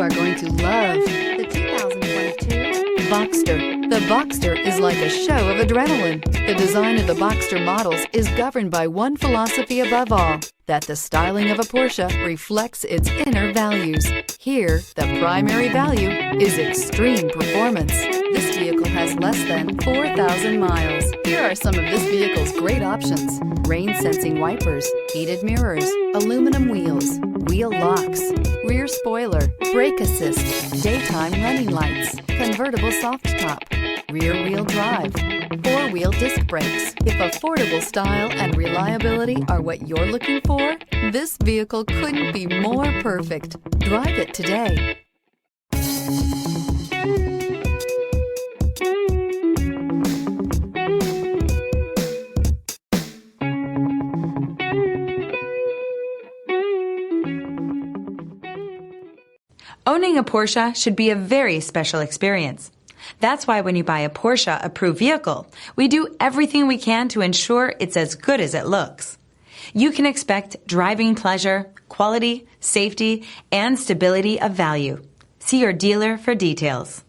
are going to love the 2022 Boxster. The Boxster is like a show of adrenaline. The design of the Boxster models is governed by one philosophy above all, that the styling of a Porsche reflects its inner values. Here, the primary value is extreme performance. This vehicle has less than 4,000 miles. Here are some of this vehicle's great options: rain-sensing wipers, heated mirrors, aluminum wheels, wheel locks, rear spoiler, brake assist, daytime running lights, convertible soft top, rear-wheel drive, four-wheel disc brakes. If affordable style and reliability are what you're looking for, this vehicle couldn't be more perfect. Drive it today. Owning a Porsche should be a very special experience. That's why when you buy a Porsche-approved vehicle, we do everything we can to ensure it's as good as it looks. You can expect driving pleasure, quality, safety, and stability of value. See your dealer for details.